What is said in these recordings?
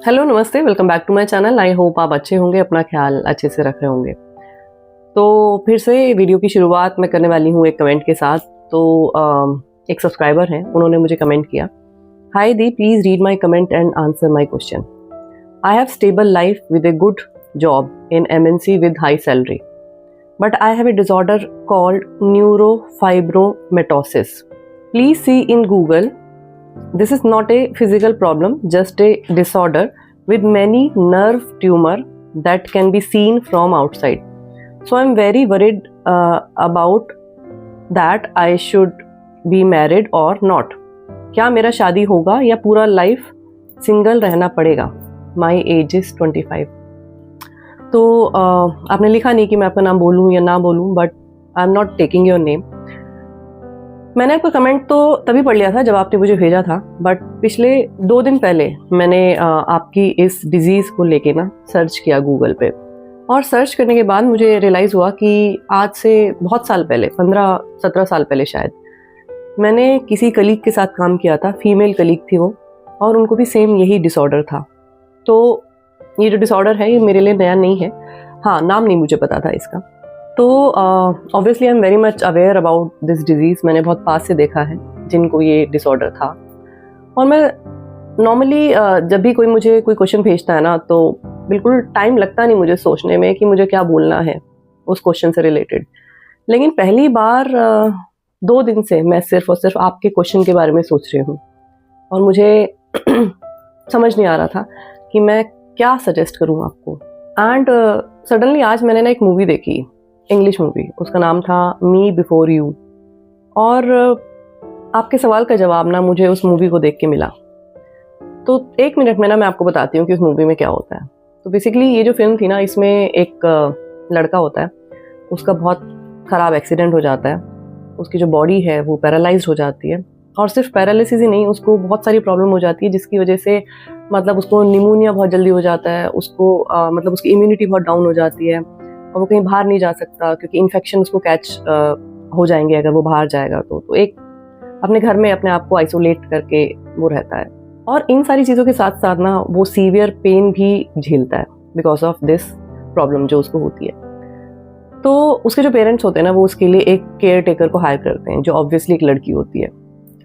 Hello नमस्ते, welcome back to my channel. I hope आप अच्छे होंगे, अपना ख्याल अच्छे से रख रहे होंगे। तो फिर से वीडियो की शुरुआत मैं करने वाली हूँ एक कमेंट के साथ। तो एक सब्सक्राइबर हैं, उन्होंने मुझे कमेंट किया, हाय दी, please read my comment and answer my question. I have stable life with a good job in MNC with high salary, but I have a disorder called neurofibromatosis. Please see in Google. This is not a physical problem, just a disorder with many nerve tumor that can be seen from outside. So I'm very worried about that. I should be married or not. क्या मेरा शादी होगा या पूरा life single रहना पड़ेगा? My age is 25. तो आपने लिखा नहीं कि मैं आपका नाम बोलूँ या ना बोलूँ, but I am not taking your name. मैंने आपका कमेंट तो तभी पढ़ लिया था जब आपने मुझे भेजा था, बट पिछले 2 दिन पहले मैंने आपकी इस डिजीज़ को लेके ना सर्च किया गूगल पे, और सर्च करने के बाद मुझे रियलाइज़ हुआ कि आज से बहुत साल पहले, 15-17 साल पहले शायद, मैंने किसी कलीग के साथ काम किया था। फीमेल कलीग थी वो, और उनको भी सेम यही डिसऑर्डर था। तो ये जो डिसऑर्डर है ये मेरे लिए नया नहीं है। हाँ, नाम नहीं मुझे पता था इसका। तो obviously I am very much aware about this disease. मैंने बहुत पास से देखा है जिनको ये डिसऑर्डर था। और मैं नॉर्मली जब भी कोई मुझे कोई क्वेश्चन भेजता है ना, तो बिल्कुल टाइम लगता नहीं मुझे सोचने में कि मुझे क्या बोलना है उस क्वेश्चन से रिलेटेड। लेकिन पहली बार 2 दिन से मैं सिर्फ और सिर्फ आपके क्वेश्चन के बारे में सोच रही हूँ, और मुझे समझ नहीं आ रहा था कि मैं क्या सजेस्ट करूँ आपको। एंड सडनली आज मैंने ना एक मूवी देखी, इंग्लिश मूवी, उसका नाम था मी बिफोर यू। और आपके सवाल का जवाब ना मुझे उस मूवी को देख के मिला। तो 1 मिनट में ना मैं आपको बताती हूँ कि उस मूवी में क्या होता है। तो बेसिकली ये जो फिल्म थी ना, इसमें एक लड़का होता है, उसका बहुत ख़राब एक्सीडेंट हो जाता है, उसकी जो बॉडी है वो पैरालाइज्ड हो जाती है। और सिर्फ पैरालिसिस ही नहीं, उसको बहुत सारी प्रॉब्लम हो जाती है, जिसकी वजह से मतलब उसको निमोनिया बहुत जल्दी हो जाता है, उसको मतलब उसकी इम्यूनिटी बहुत डाउन हो जाती है, और वो कहीं बाहर नहीं जा सकता क्योंकि इन्फेक्शन उसको कैच हो जाएंगे अगर वो बाहर जाएगा। तो एक अपने घर में अपने आप को आइसोलेट करके वो रहता है। और इन सारी चीज़ों के साथ साथ ना वो सीवियर पेन भी झेलता है बिकॉज ऑफ दिस प्रॉब्लम जो उसको होती है। तो उसके जो पेरेंट्स होते हैं ना, वो उसके लिए एक केयर टेकर को हायर करते हैं, जो ऑब्वियसली एक लड़की होती है।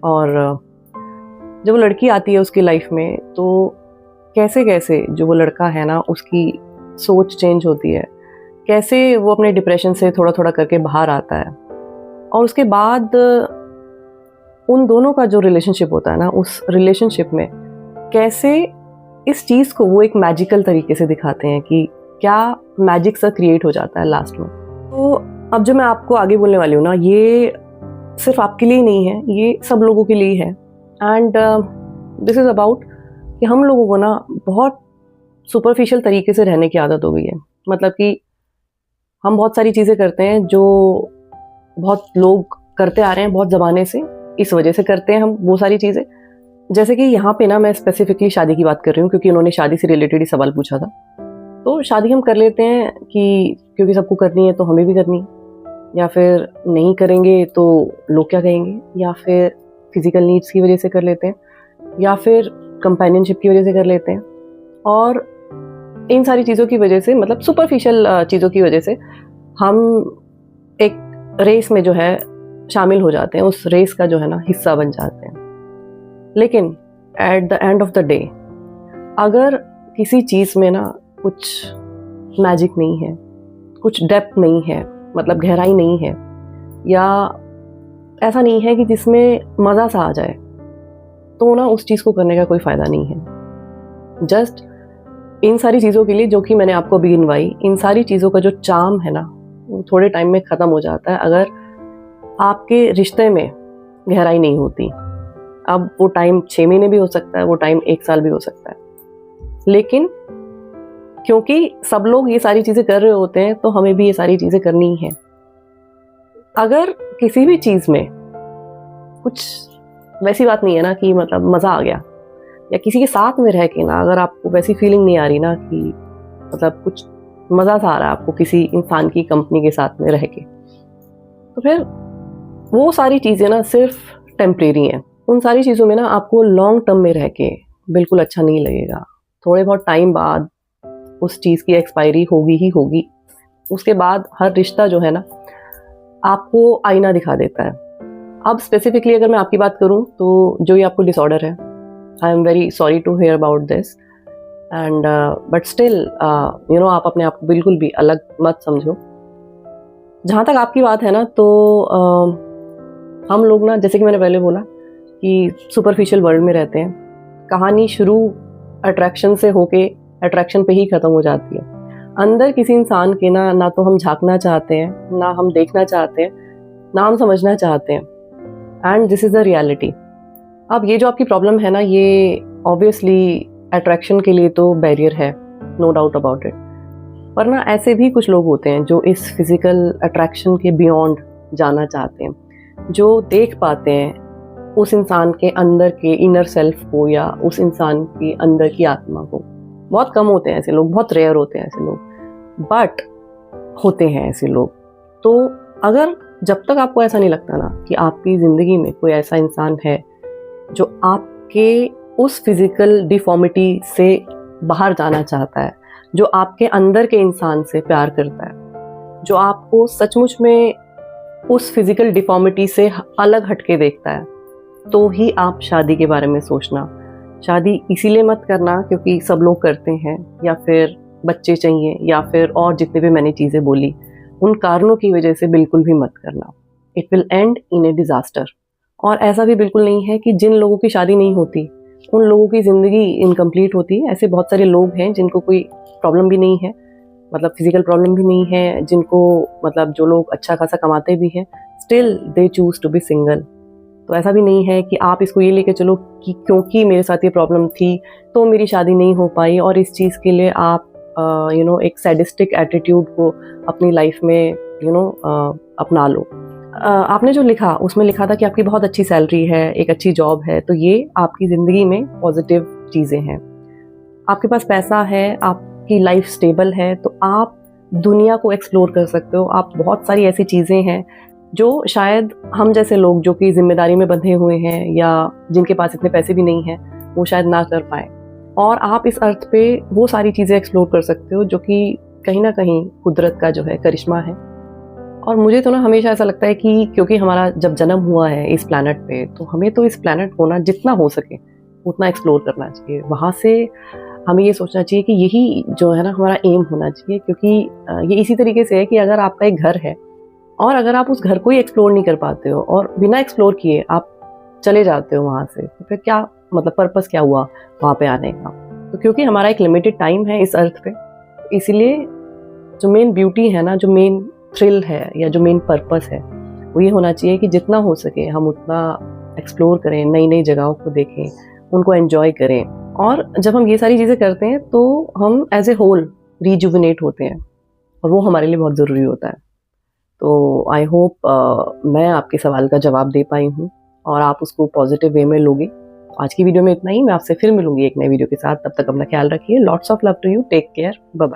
और जब वो लड़की आती है उसकी लाइफ में, तो कैसे कैसे जो वो लड़का है ना, उसकी सोच चेंज होती है, कैसे वो अपने डिप्रेशन से थोड़ा थोड़ा करके बाहर आता है। और उसके बाद उन दोनों का जो रिलेशनशिप होता है ना, उस रिलेशनशिप में कैसे इस चीज़ को वो एक मैजिकल तरीके से दिखाते हैं कि क्या मैजिक सा क्रिएट हो जाता है लास्ट में। तो अब जो मैं आपको आगे बोलने वाली हूँ ना, ये सिर्फ आपके लिए नहीं है, ये सब लोगों के लिए है। एंड दिस इज़ अबाउट कि हम लोगों को ना बहुत सुपरफिशियल तरीके से रहने की आदत हो गई है। मतलब कि हम बहुत सारी चीज़ें करते हैं जो बहुत लोग करते आ रहे हैं बहुत ज़माने से, इस वजह से करते हैं हम वो सारी चीज़ें। जैसे कि यहाँ पे ना मैं स्पेसिफिकली शादी की बात कर रही हूँ, क्योंकि उन्होंने शादी से रिलेटेड ही सवाल पूछा था। तो शादी हम कर लेते हैं कि क्योंकि सबको करनी है तो हमें भी करनी है, या फिर नहीं करेंगे तो लोग क्या कहेंगे, या फिर फिजिकल नीड्स की वजह से कर लेते हैं, या फिर कंपेनियनशिप की वजह से कर लेते हैं। और इन सारी चीज़ों की वजह से, मतलब सुपरफिशियल चीज़ों की वजह से, हम एक रेस में जो है शामिल हो जाते हैं, उस रेस का जो है ना हिस्सा बन जाते हैं। लेकिन at the end of the day, अगर किसी चीज़ में ना कुछ मैजिक नहीं है, कुछ डेप्थ नहीं है, मतलब गहराई नहीं है, या ऐसा नहीं है कि जिसमें मज़ा सा आ जाए, तो ना उस चीज़ को करने का कोई फ़ायदा नहीं है। जस्ट इन सारी चीज़ों के लिए जो कि मैंने आपको अभी गिनवाई, इन सारी चीज़ों का जो चार्म है ना, वो थोड़े टाइम में ख़त्म हो जाता है अगर आपके रिश्ते में गहराई नहीं होती। अब वो टाइम 6 महीने भी हो सकता है, वो टाइम 1 साल भी हो सकता है, लेकिन क्योंकि सब लोग ये सारी चीज़ें कर रहे होते हैं, तो हमें भी ये सारी चीज़ें करनी ही है। अगर किसी भी चीज़ में कुछ वैसी बात नहीं है ना कि मतलब मज़ा आ गया, या किसी के साथ में रह के ना अगर आपको वैसी फीलिंग नहीं आ रही ना कि मतलब कुछ मज़ा सा आ रहा है आपको किसी इंसान की कंपनी के साथ में रह के, तो फिर वो सारी चीज़ें ना सिर्फ टेम्परेरी हैं। उन सारी चीज़ों में ना आपको लॉन्ग टर्म में रह के बिल्कुल अच्छा नहीं लगेगा। थोड़े बहुत टाइम बाद उस चीज़ की एक्सपायरी होगी ही होगी। उसके बाद हर रिश्ता जो है ना आपको आईना दिखा देता है। अब स्पेसिफिकली अगर मैं आपकी बात करूं तो जो ये आपको डिसऑर्डर है, I am very sorry to hear about this and but still आप अपने आप को बिल्कुल भी अलग मत समझो। जहाँ तक आपकी बात है ना तो हम लोग ना, जैसे कि मैंने पहले बोला कि सुपरफिशियल वर्ल्ड में रहते हैं। कहानी शुरू अट्रैक्शन से होके अट्रैक्शन पे ही ख़त्म हो जाती है। अंदर किसी इंसान के ना तो हम झांकना चाहते हैं, ना हम देखना चाहते हैं, ना हम समझना चाहते हैं। And this is the reality. अब ये जो आपकी प्रॉब्लम है ना, ये ऑब्वियसली अट्रैक्शन के लिए तो बैरियर है, नो डाउट अबाउट इट। पर ना ऐसे भी कुछ लोग होते हैं जो इस फिज़िकल अट्रैक्शन के बियॉन्ड जाना चाहते हैं, जो देख पाते हैं उस इंसान के अंदर के इनर सेल्फ को या उस इंसान के अंदर की आत्मा को। बहुत कम होते हैं ऐसे लोग, बहुत रेयर होते हैं ऐसे लोग, बट होते हैं ऐसे लोग। तो अगर जब तक आपको ऐसा नहीं लगता ना कि आपकी ज़िंदगी में कोई ऐसा इंसान है जो आपके उस फिज़िकल डिफॉर्मिटी से बाहर जाना चाहता है, जो आपके अंदर के इंसान से प्यार करता है, जो आपको सचमुच में उस फिज़िकल डिफॉर्मिटी से अलग हटके देखता है, तो ही आप शादी के बारे में सोचना। शादी इसीलिए मत करना क्योंकि सब लोग करते हैं, या फिर बच्चे चाहिए, या फिर और जितने भी मैंने चीज़ें बोली, उन कारणों की वजह से बिल्कुल भी मत करना। It will and in A disaster. और ऐसा भी बिल्कुल नहीं है कि जिन लोगों की शादी नहीं होती उन लोगों की ज़िंदगी इनकम्प्लीट होती है। ऐसे बहुत सारे लोग हैं जिनको कोई प्रॉब्लम भी नहीं है, मतलब फिजिकल प्रॉब्लम भी नहीं है, जिनको मतलब जो लोग अच्छा खासा कमाते भी हैं, still they choose to be single. तो ऐसा भी नहीं है कि आप इसको ये लेके चलो कि क्योंकि मेरे साथ ये प्रॉब्लम थी तो मेरी शादी नहीं हो पाई, और इस चीज़ के लिए आप एक सैडिस्टिक एटीट्यूड को अपनी लाइफ में अपना लो। आपने जो लिखा उसमें लिखा था कि आपकी बहुत अच्छी सैलरी है, एक अच्छी जॉब है, तो ये आपकी ज़िंदगी में पॉजिटिव चीज़ें हैं। आपके पास पैसा है, आपकी लाइफ स्टेबल है, तो आप दुनिया को एक्सप्लोर कर सकते हो। आप बहुत सारी ऐसी चीज़ें हैं जो शायद हम जैसे लोग जो कि जिम्मेदारी में बंधे हुए हैं या जिनके पास इतने पैसे भी नहीं हैं, वो शायद ना कर पाए। और आप इस अर्थ पे वो सारी चीज़ें एक्सप्लोर कर सकते हो जो कि कहीं ना कहीं कुदरत का जो है करिश्मा है। और मुझे तो ना हमेशा ऐसा लगता है कि क्योंकि हमारा जब जन्म हुआ है इस प्लैनेट पे, तो हमें तो इस प्लैनेट को ना जितना हो सके उतना एक्सप्लोर करना चाहिए। वहाँ से हमें ये सोचना चाहिए कि यही जो है ना हमारा एम होना चाहिए, क्योंकि ये इसी तरीके से है कि अगर आपका एक घर है और अगर आप उस घर को ही एक्सप्लोर नहीं कर पाते हो और बिना एक्सप्लोर किए आप चले जाते हो वहाँ से, तो फिर क्या मतलब पर्पस क्या हुआ वहाँ पे आने का। तो क्योंकि हमारा एक लिमिटेड टाइम है इस अर्थ पे, इसीलिए जो मेन ब्यूटी है ना, जो मेन थ्रिल है या जो मेन पर्पस है, वो ये होना चाहिए कि जितना हो सके हम उतना एक्सप्लोर करें, नई नई जगहों को देखें, उनको एंजॉय करें। और जब हम ये सारी चीज़ें करते हैं तो हम एज ए होल रिजुविनेट होते हैं, और वो हमारे लिए बहुत ज़रूरी होता है। तो आई होप मैं आपके सवाल का जवाब दे पाई हूँ और आप उसको पॉजिटिव वे में लोगे। आज की वीडियो में इतना ही। मैं आपसे फिर मिलूंगी एक नई वीडियो के साथ। तब तक अपना ख्याल रखिए। Lots of love to you. Take care. Bye bye.